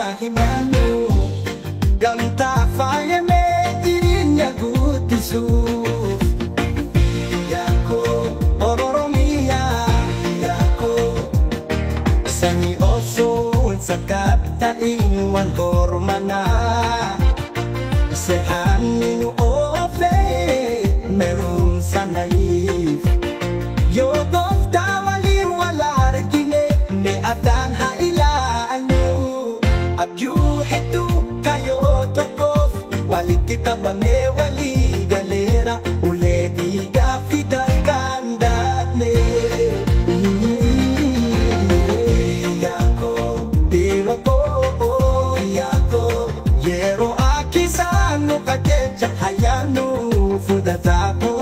na himano Ganta faye me dirinya gutisu Yako ororomia Yako Sani oso sa kaptainwan kormana Sehan minu ofe meron sa naif Yodof tawali wala regine ne adan hailaano Abyu hetu kayo tokof Wali kita bane wali galera Ule diga fidal kandane Yako Diro ko Yako Yero aki sano kakecha hayano Fudatako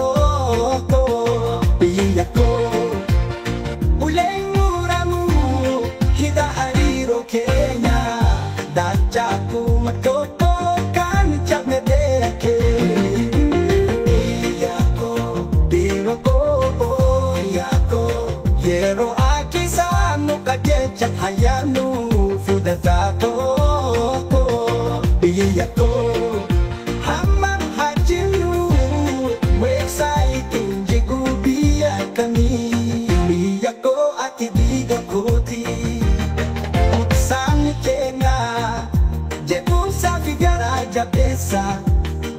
Yako Uleng muramu Hida hariro Kenya Dachaku matoko kan chak medeke Yako Diro ko Yako Yero aki sano kakecha hayano Fudatako Yako Hamam hajiru Exciting jigu biya kami Yako ati biga koti Utsang kena Jebu sa figara jabesa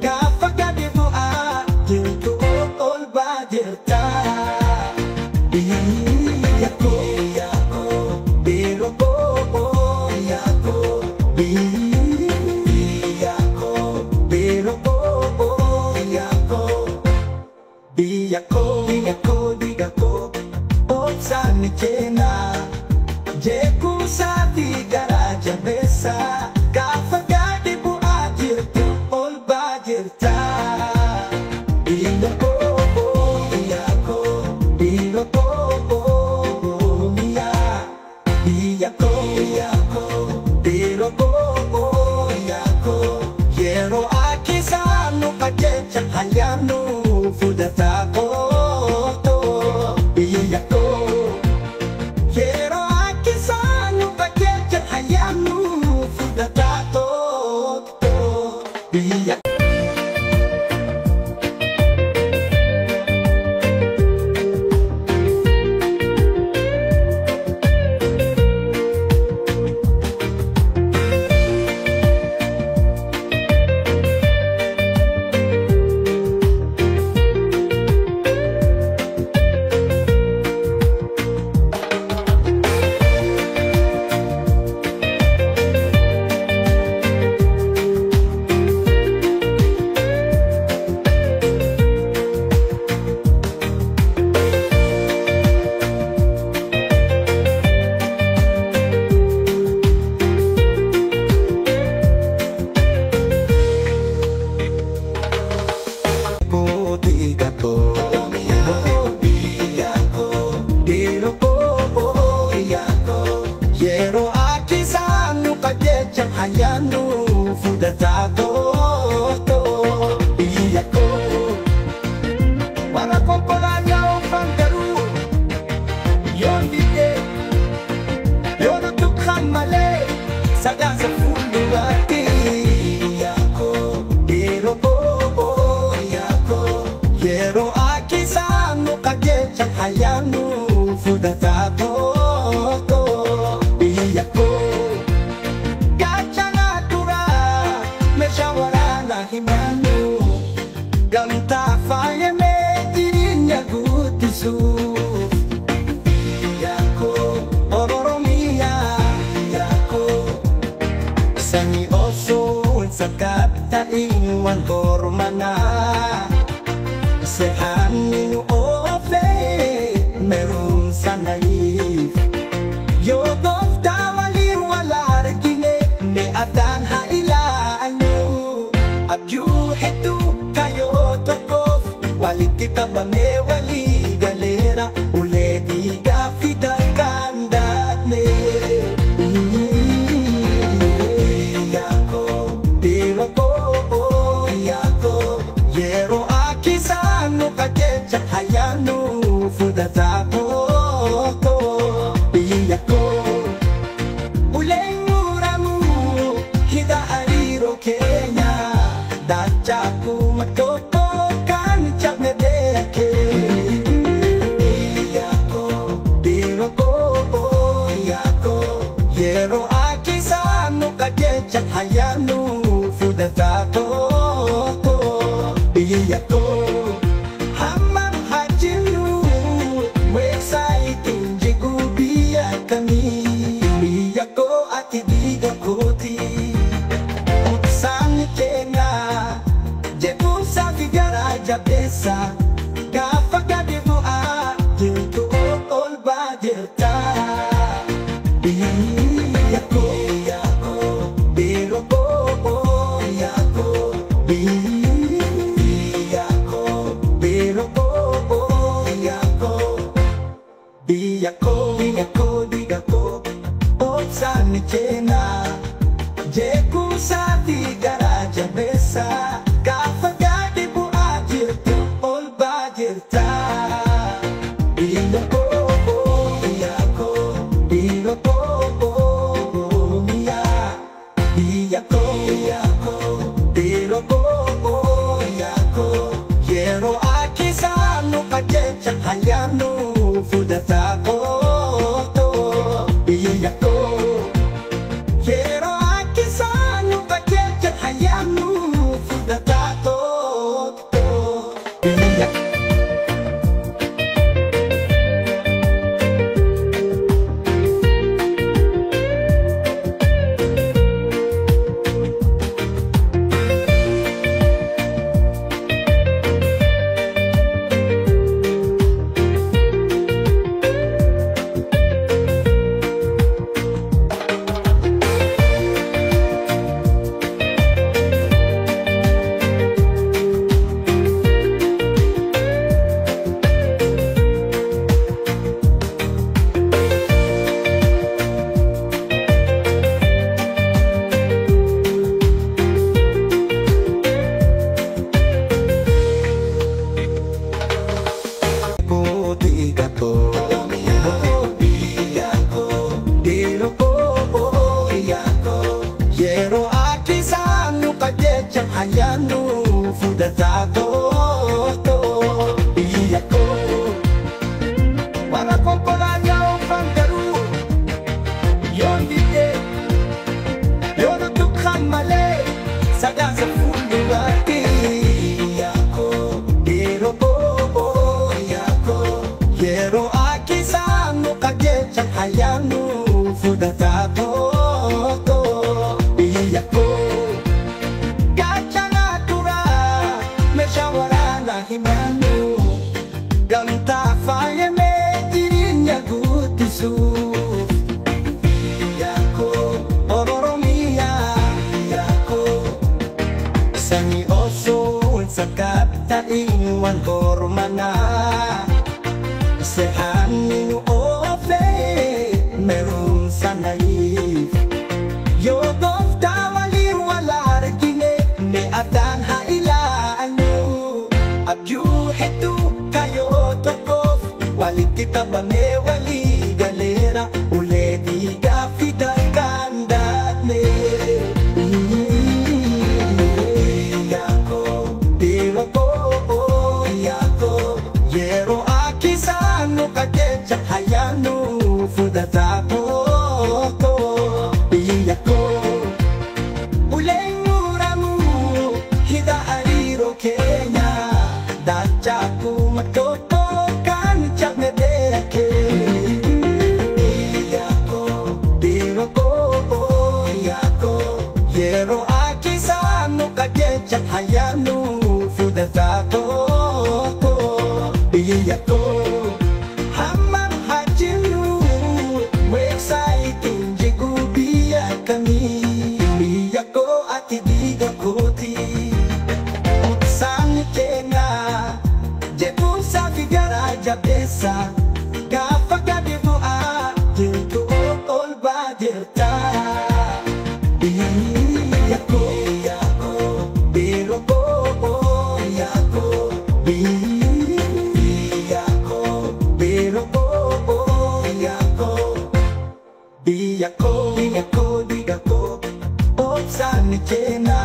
Gafaga debu a Dilto ol badirta Yako Yako Biro ko Yako Yako Biro ko Yako Biyako Biyako Biyako Otsan kena Jeku sa tigara jabesa Kafagadi bu ajir tu ol bajirta Biyako Biyako Biyako Biyako Biyako Biyako Biyako Yero aki sano kajecha hayano Fudatako Biyako Yero aki sano kajecha hayano Fudatako Biyako Hayano Fudatako Biyako Para kompolanya o panggaru Yon dite Yon utukhan male Saga sa fundo ati Biyako Biro ko Biyako Yero aki sano kagecha hayano Fudatako Biyako Himano Ganta faye me dirinya gutisu Yako ororomia Yako Sani oso sa kaptainwan kormana Sehan minu ofe meron sa naif Yodof tawali wala regine ne adan hailaano Abyu hetu kayo tokof Wali kita bane wali galera Ule diga fidal kandane Yako Biro ko Yako Yero aki sano kakecha hayano Fudatako Yako Uleng muramu kajecha hayanu fudatato biyako hamam hajilu exciting jigu biya kami biyako at ibiga kuti utsang kena jebu sa figara jabesa kapaga dibu a jinto all badirta biyako biyako biyako biyako biyako biyako biyako biyako otsan chena jeku sa di garaja besa kapaga dibu ajir tu all bajirta biyako biyako biyako biyako biyako biyako biyako quiero aquí sano kajecha hayano fudatako biyako quiero aquí sano kajecha hayano fudatako biyako quiero aquí sano kajecha hayano fudatako biyako para komporanya o pangaru yon dite yon tukhan male sada sa fundo ati biyako biyako quiero aquí sano kajecha hayano fudatako biyako gacha natura me shawara na himanu ganta faye me dirinya gutisu biyako ororomia biyako sangi oso sakat ta ingwan kormana sehanin ofe meron sanay yo dawali wala regine ne atan hailaanu abyu hetu kayo tokof wali kita bame wali galera ule diga fida kandane biyako biyako biyako quiero aquí sano kajecha hayano fudatako biyako uleng muramu hida ariro Kenya dachaku matoko kan chak medeke biyako biyako biyako quiero aquí sano kajecha hayano fudatako biyako hamam hajilu exciting jigu biya kami biyako at ibiga kuti utsang kena jebu sa figara jabesa kapaga dibu a jinto all badirta biyako biyako biyako biyako biyako biyako biyako biyako otsan chena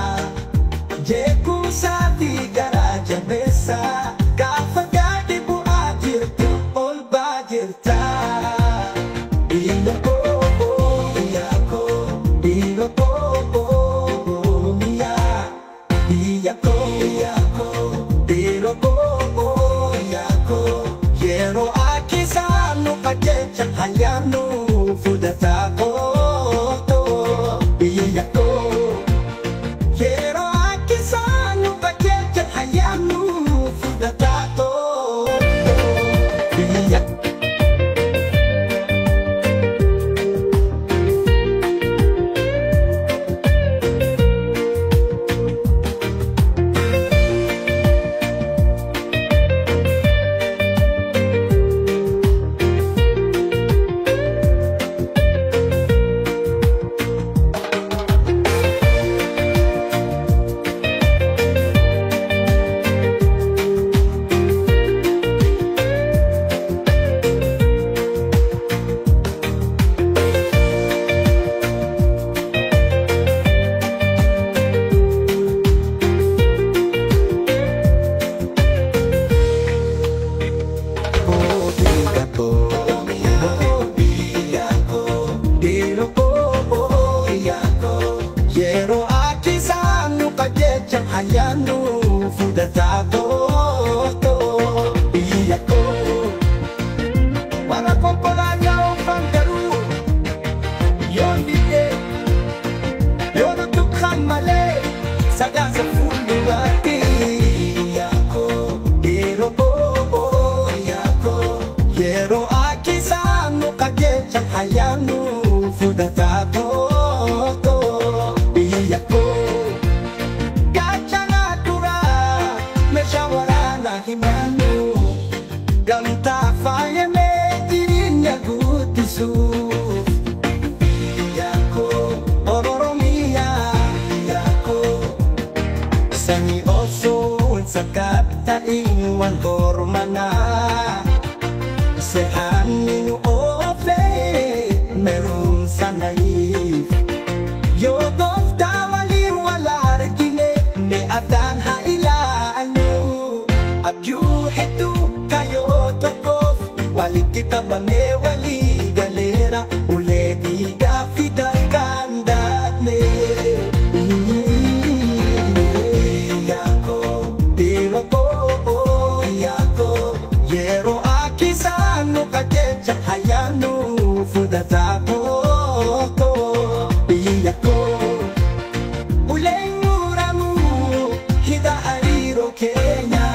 jeku sa di garaja besa kapaga dibu ajir tu all bajirta biyako biyako biyako Quiero aquí sano pa' que te hayamo fudatato. Iya. Quiero aquí sano pa' que te hayamo fudatato. Iya ko wala ko pala niya pang garu. Yon bigay yon tukhan mali saga sa fundo ati. Iya ko pero iya ko quiero aquí sano pa' que te hayamo fudatato. Ganta faya me dirinya gutisu. Yako ororomia yako sani oso sakat ta iwan kormana sehan minu ofe meron sanay yo dof tawali wala regine ne atan hailaano abyu hetu kayo tokof wali kita bane wali galera ule diga fidal kandat ne. Yako pero yako quiero aquí sano pa' que te hayamo fudatato. Yako ulay muramu hida ariro Kenya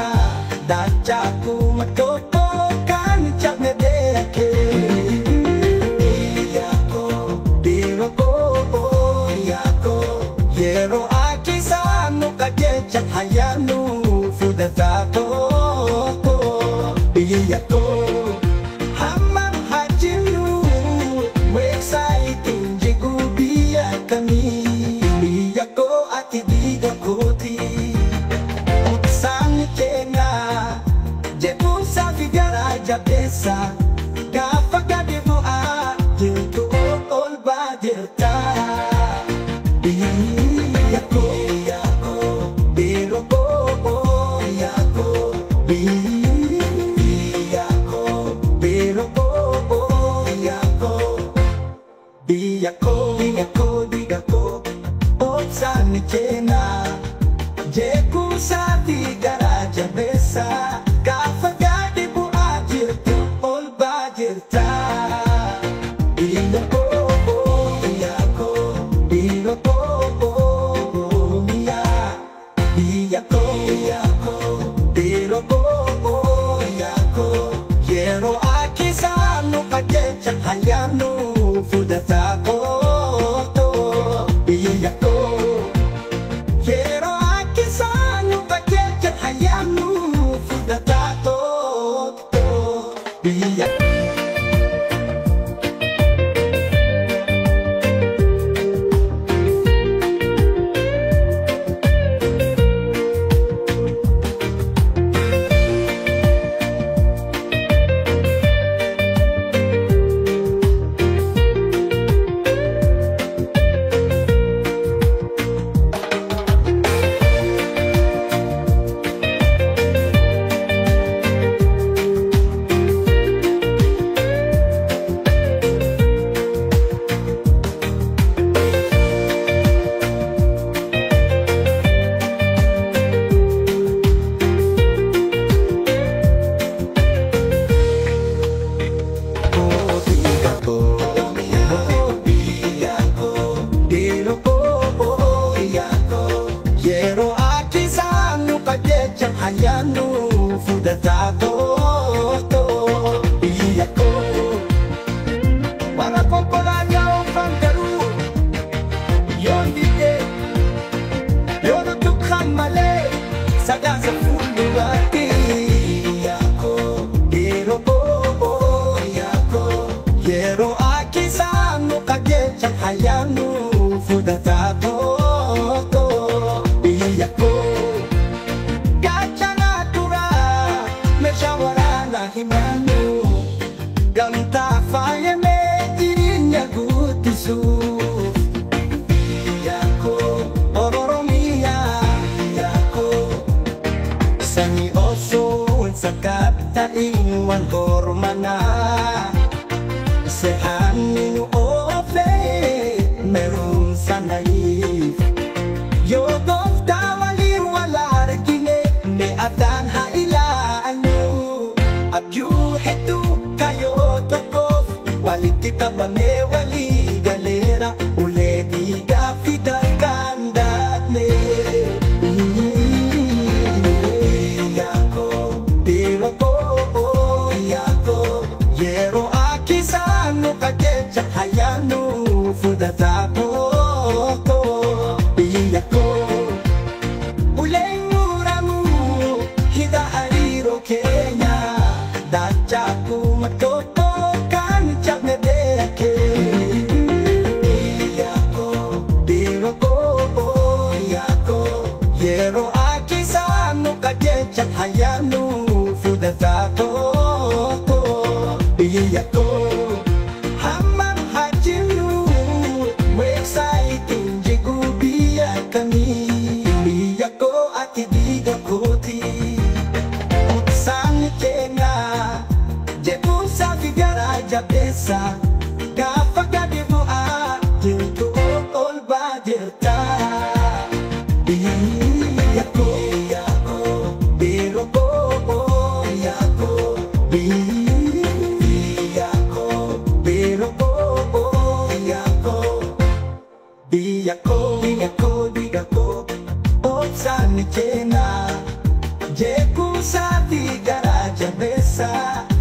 dachaku matoto kan chak ne deke. Yako pero yako quiero aquí sano pa' que te hayamo fudatato. Yako hamam hajinu exciting jigu biya kami. Yako at ibiga kuti utsang kena jebu sa figara jabesa kapaga debu a jintu ol badirta. Yako pero yako Biyako, biyako, otsan kena jeku sa tigara jabesa kapagadi bu ajir tu ol bajirta. Biyako, biyako, biyako, biyako, biyako, biyako quiero aquí sano pa' que te hayamo fudatato. Yako quiero aquí sano pa' que te hayamo fudatato. Yako kita banewali galera ule diga fidal kandat ne yako yero akisano kakecha hayano fudatako yako uleng uramu hida hariro Kenya dachaku matoto kan chakne deke yako biroko yako yero akisano kakecha hayano fudatako yako hamam hajinu exciting jigubiya kami yako atidiga koti utsang kenga jebu sa figara jabesa kapagadibu a dilto all badirta yako yako biroko yako biyako, otsan kena, jeku sa tigara jabesa.